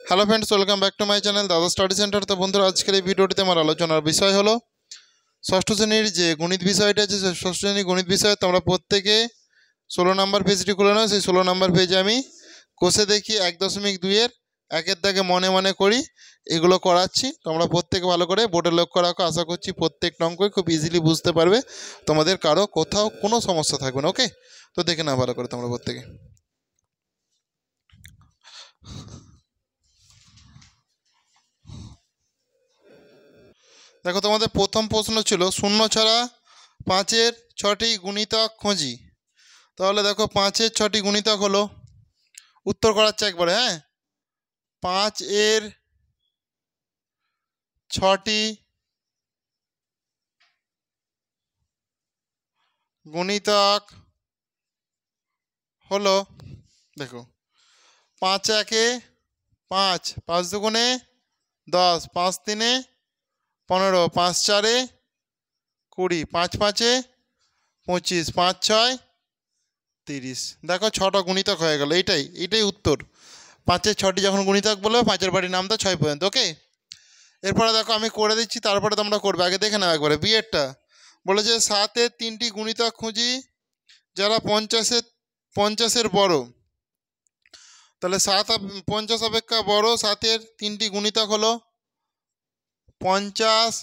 Hello friends, welcome back to my channel দাদা study centre. তো বন্ধুরা, আজকের এই ভিডিওটিতে আমার আলোচনার বিষয় হলো ষষ্ঠ শ্রেণীর যে গণিত বিষয়টা আছে, সেই ষষ্ঠ শ্রেণীর গণিত বিষয়ে তোমরা প্রত্যেকে 16 নম্বর পেজটি খুলে নাও। সেই 16 নম্বর পেজে আমি কষে দেখি 1.2-এর একের দাগে মনে মনে করি এগুলো করাচ্ছি। তোমরা প্রত্যেকে ভালো করে বোর্ডে লক্ষ্য রাখো। আশা করছি প্রত্যেকটা অঙ্কই খুব ইজিলি বুঝতে পারবে, তোমাদের কারো কোথাও কোনো সমস্যা থাকবে না। ওকে, তো দেখে নাও ভালো করে তোমরা প্রত্যেকে। দেখো, তোমাদের প্রথম প্রশ্ন ছিল 0 ছাড়া 5-এর 6টি গুণিতক খুঁজি। তাহলে দেখো, 5-এর 6টি গুণিতক হলো, উত্তর করাচ্ছে একবারে। হ্যাঁ, 5-এর 6টি গুণিতক হলো, দেখো, 5 একে 5, 5 দুগুণে 10, 5 তিনে 15, 5 চারে 20, 5 পাঁচে 25, 5 ছয় 30। দেখো, 6টা গুণিতক হয়ে গেল। এইটাই উত্তর। 5-এর 6টি যখন গুণিতক বলবে, 5-এর বাড়ির নামটা 6 পর্যন্ত। ওকে, এরপরে দেখো আমি করে দিচ্ছি, তারপরে তোমরা করবে। আগে দেখে নাও একবারে বিয়েরটা। বলেছে 7-এর 3টি গুণিতক খুঁজি যারা 50-এর বড়। তাহলে 7 50 অপেক্ষা বড় 7-এর 3টি গুণিতক হলো 50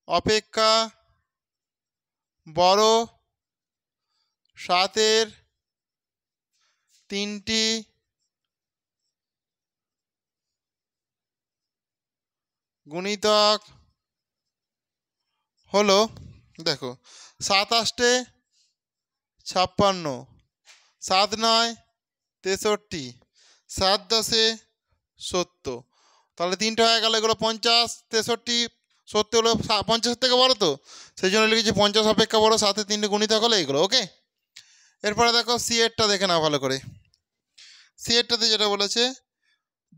অপেক্ষা বড় 7-এর 3টি গুণিতক হলো, দেখো, 7 আষ্টে 56, 7 নয় 63, 7 10-এ 70। তাহলে 3টে হয়ে গেল। এগুলো 50, 63, 70 হলো 50 থেকে বড়, তো সেই জন্য লিখেছি 50 অপেক্ষা বড় 7-এর 3টে গুণিতক হলো এইগুলো। ওকে, এরপরে দেখো সি এরটা দেখে নাও ভালো করে। সি এরটাতে যেটা বলেছে,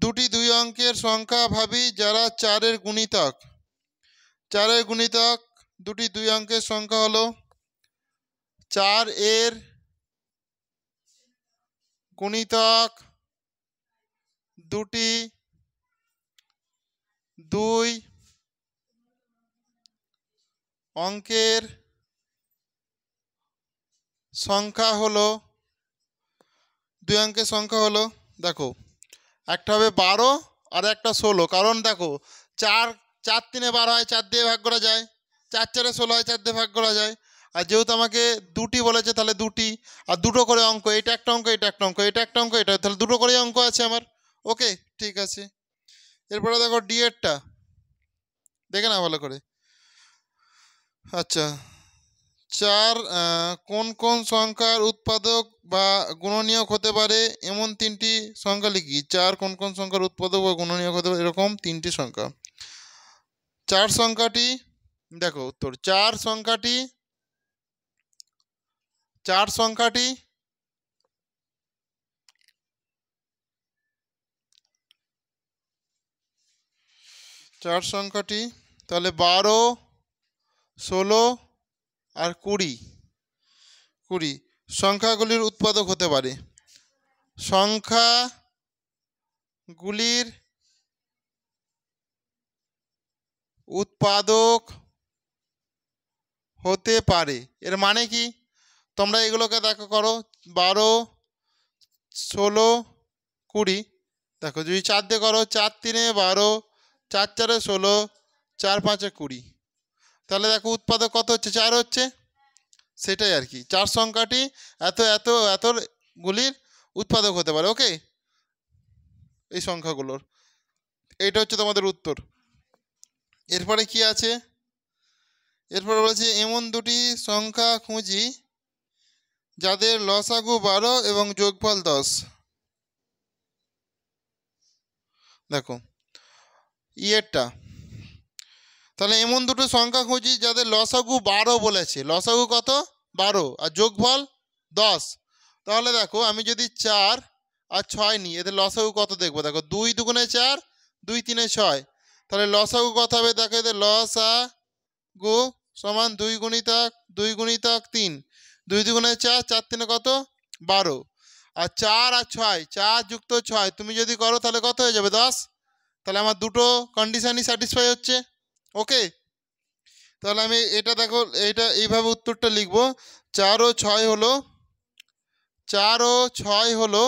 দুটি 2 অঙ্কের সংখ্যা ভাবি যারা 4-এর গুণিতক। 4-এর গুণিতক দুটি 2 অঙ্কের সংখ্যা হলো 4-এর গুণিতক দুটি 2 অঙ্কের সংখ্যা হলো 2 অঙ্কের সংখ্যা হলো, দেখো, একটা হবে 12 আর একটা 16। কারণ দেখো, 4 3-এ 12 হয়, 4 দিয়ে ভাগ করা যায়। 4 4-এ 16 হয়, 4 দিয়ে ভাগ করা যায়। আর যেহেতু আমাকে দুটি বলেছে, তাহলে দুটি আর দুটো করে অঙ্ক। এটা একটা অঙ্ক, এটা একটা অঙ্ক, এটা একটা অঙ্ক, এটা, তাহলে দুটো করে অঙ্ক আছে আমার। ওকে, ঠিক আছে। এরপরে দেখো ডি এরটা দেখে না ভালো করে। আচ্ছা, 4 কোন কোন সংখ্যার উৎপাদক বা গুণনীয়ক হতে পারে এমন 3টি সংখ্যা লিখি। 4 কোন কোন সংখ্যার উৎপাদক বা গুণনীয়ক হতে পারে এরকম 3টি সংখ্যা। 4 সংখ্যাটি, দেখো উত্তর, 4 সংখ্যাটি 4 সংখ্যাটি 4 সংখ্যাটি তাহলে 12, 16 আর 20 সংখ্যাগুলির উৎপাদক হতে পারে। সংখ্যাগুলির উৎপাদক হতে পারে এর মানে কি? তোমরা এগুলোকে দেখো করো, 12, 16, 20। দেখো, যদি 4 দিয়ে করো, 4 3-এ 12, 4 4-এ 16, 4 5-এ 20। তাহলে দেখো উৎপাদক কত হচ্ছে? 4 হচ্ছে। সেটাই আর কি, 4 সংখ্যাটি এত এত এতগুলির উৎপাদক হতে পারে। ওকে, এই সংখ্যাগুলোর, এইটা হচ্ছে তোমাদের উত্তর। এরপরে কি আছে? এরপরে বলেছে এমন দুটি সংখ্যা খুঁজি যাদের লসাগু 12 এবং যোগফল 10। দেখো ইয়েরটা, তাহলে এমন দুটো সংখ্যা খুঁজি যাদের লসাগু 12 বলেছে। লসাগু কত? 12, আর যোগফল 10। তাহলে দেখো, আমি যদি 4 আর 6 নিই, এদের লসাগু কত দেখবো। দেখো, 2 2 4, 2 3 6। তাহলে লসাগু কত হবে? দেখো, এদের লসাগু সমান 2 গুণিতক 2 গুণিতক 3, 2 2 4, 4 3 কত? 12। আর 4 আর 6, 4 যুক্ত 6 তুমি যদি করো তাহলে কত হয়ে যাবে? 10। তাহলে আমার দুটো কন্ডিশনই স্যাটিসফাই হচ্ছে। ওকে, তাহলে আমি এটা দেখো, এইটা এইভাবে উত্তরটা লিখবো। 4 ও 6 হলো 4 ও 6 হলো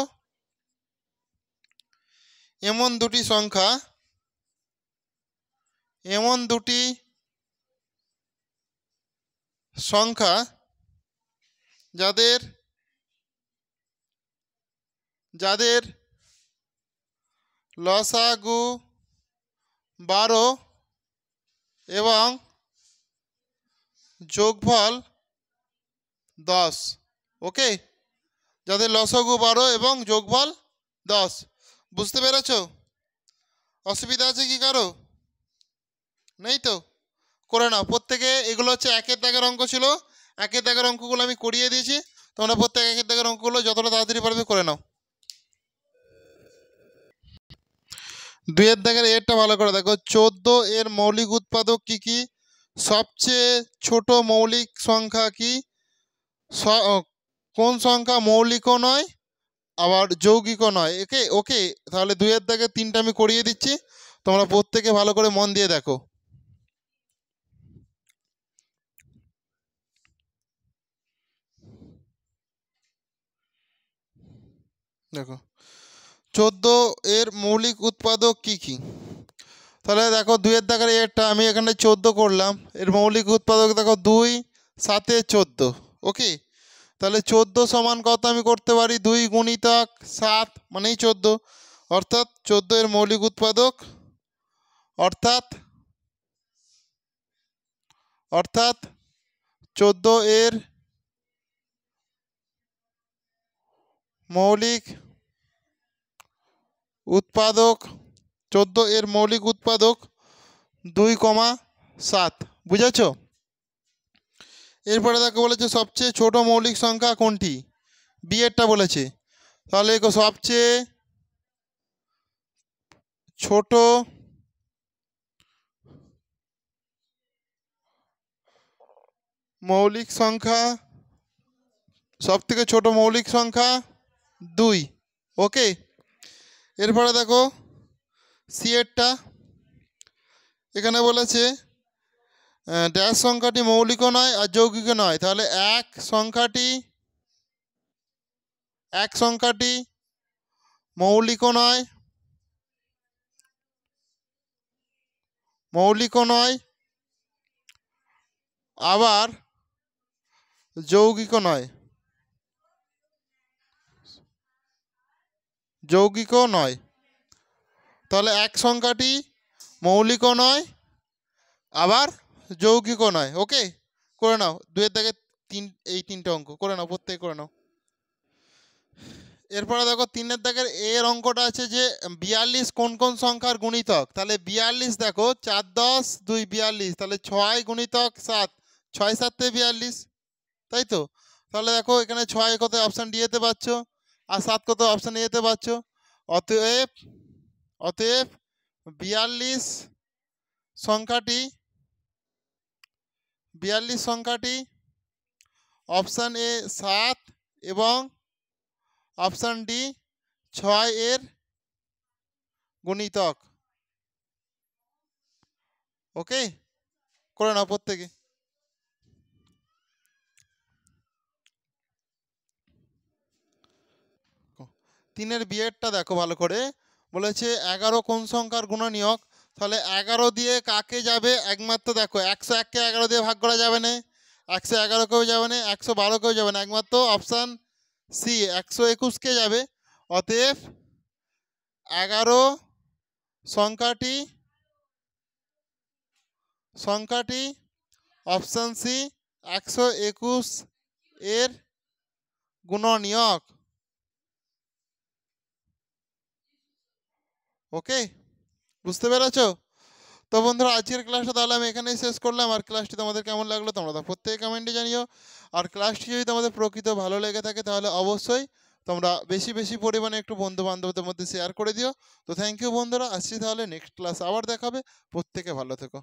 এমন দুটি সংখ্যা, এমন দুটি সংখ্যা যাদের যাদের লসাগু 12 এবং যোগফল 10। ওকে, যাদের লসাগু 12 এবং যোগফল 10। বুঝতে পেরেছো? অসুবিধা আছে কি কারো? নেই তো? করে নাও প্রত্যেকে। এগুলো হচ্ছে একের দাগের অঙ্ক ছিল, একের দাগের অঙ্কগুলো আমি করিয়ে দিয়েছি। তোমরা প্রত্যেক একের দাগের অঙ্কগুলো যতটা তাড়াতাড়ি পারবে করে নাও। 2-এর দাগের এরটা ভালো করে দেখো। 14 এর মৌলিক উৎপাদক কি কি? সবচেয়ে ছোট মৌলিক সংখ্যা কি? কোন সংখ্যা মৌলিকও নয় আবার যৌগিকও নয়? ওকে ওকে, তাহলে 2-এর দাগের 3টা আমি করিয়ে দিচ্ছি, তোমরা প্রত্যেকে ভালো করে মন দিয়ে দেখো। দেখো 14 এর মৌলিক উৎপাদক কি কি? তাহলে দেখো 2-এর দাগের এরটা আমি এখানে 14 করলাম, এর মৌলিক উৎপাদক দেখো 2 7 14। ওকে, তাহলে 14 সমান কত আমি করতে পারি? 2 গুণিতক 7 মানেই 14, অর্থাৎ 14 এর মৌলিক উৎপাদক অর্থাৎ 14 এর মৌলিক উৎপাদক 14 এর মৌলিক উৎপাদক 2,7। বুঝেছ? এরপরে দেখো বলেছে সবচেয়ে ছোট মৌলিক সংখ্যা কোনটি? বি এরটা বলেছে। তাহলে দেখো সবচেয়ে ছোট মৌলিক সংখ্যা, সব থেকে ছোট মৌলিক সংখ্যা 2। ওকে, এরপরে দেখো সি এরটা, এখানে বলেছে ড্যাশ সংখ্যাটি মৌলিকও নয় আর যৌগিকও নয়। তাহলে এক সংখ্যাটি মৌলিকও নয় আবার যৌগিকও নয়। তাহলে এক সংখ্যাটি মৌলিকও নয় আবার যৌগিকও নয়। ওকে, করে নাও। 2-এর দাগে এই 3টে অঙ্ক করে নাও, প্রত্যেকে করে নাও। এরপরে দেখো 3-এর দাগের এর অঙ্কটা আছে যে 42 কোন কোন সংখ্যার গুণিতক? তাহলে 42 দেখো 4 10 2 42, তাহলে 6 গুণিতক 7, 6 7 42, তাই তো? তাহলে দেখো এখানে 6 কত অপশান ডিতে পাচ্ছ আর 7 কত অপশান এতে পাচ্ছ। অতএব 42 সংখ্যাটি অপশান এ 7 এবং অপশান ডি 6 এর গুণিতক। ওকে, করে নাও প্রত্যেকে। 3-এর বিয়েরটা দেখো ভালো করে, বলেছে 11 কোন সংখ্যার গুণনীয়ক? তাহলে 11 দিয়ে কাকে যাবে? একমাত্র দেখো 101কে 11 দিয়ে ভাগ করা যাবে না, 111কেও যাবে না, 112কেও যাবে না, একমাত্র অপশান সি 121কে যাবে। অতএব 11 সংখ্যাটি অপশান সি 121 এর গুণনীয়ক। ওকে, বুঝতে পেরেছো? তো বন্ধুরা আজকের ক্লাসটা তাহলে আমি এখানেই শেষ করলাম। আর ক্লাসটি তোমাদের কেমন লাগলো তোমরা প্রত্যেকে কমেন্টে জানিও। আর ক্লাসটি যদি তোমাদের প্রকৃত ভালো লেগে থাকে তাহলে অবশ্যই তোমরা বেশি বেশি পরিমাণে একটু বন্ধু বান্ধবদের মধ্যে শেয়ার করে দিও। তো থ্যাংক ইউ বন্ধুরা, আসছি তাহলে নেক্সট ক্লাস আবার দেখাবে। প্রত্যেকে ভালো থেকো।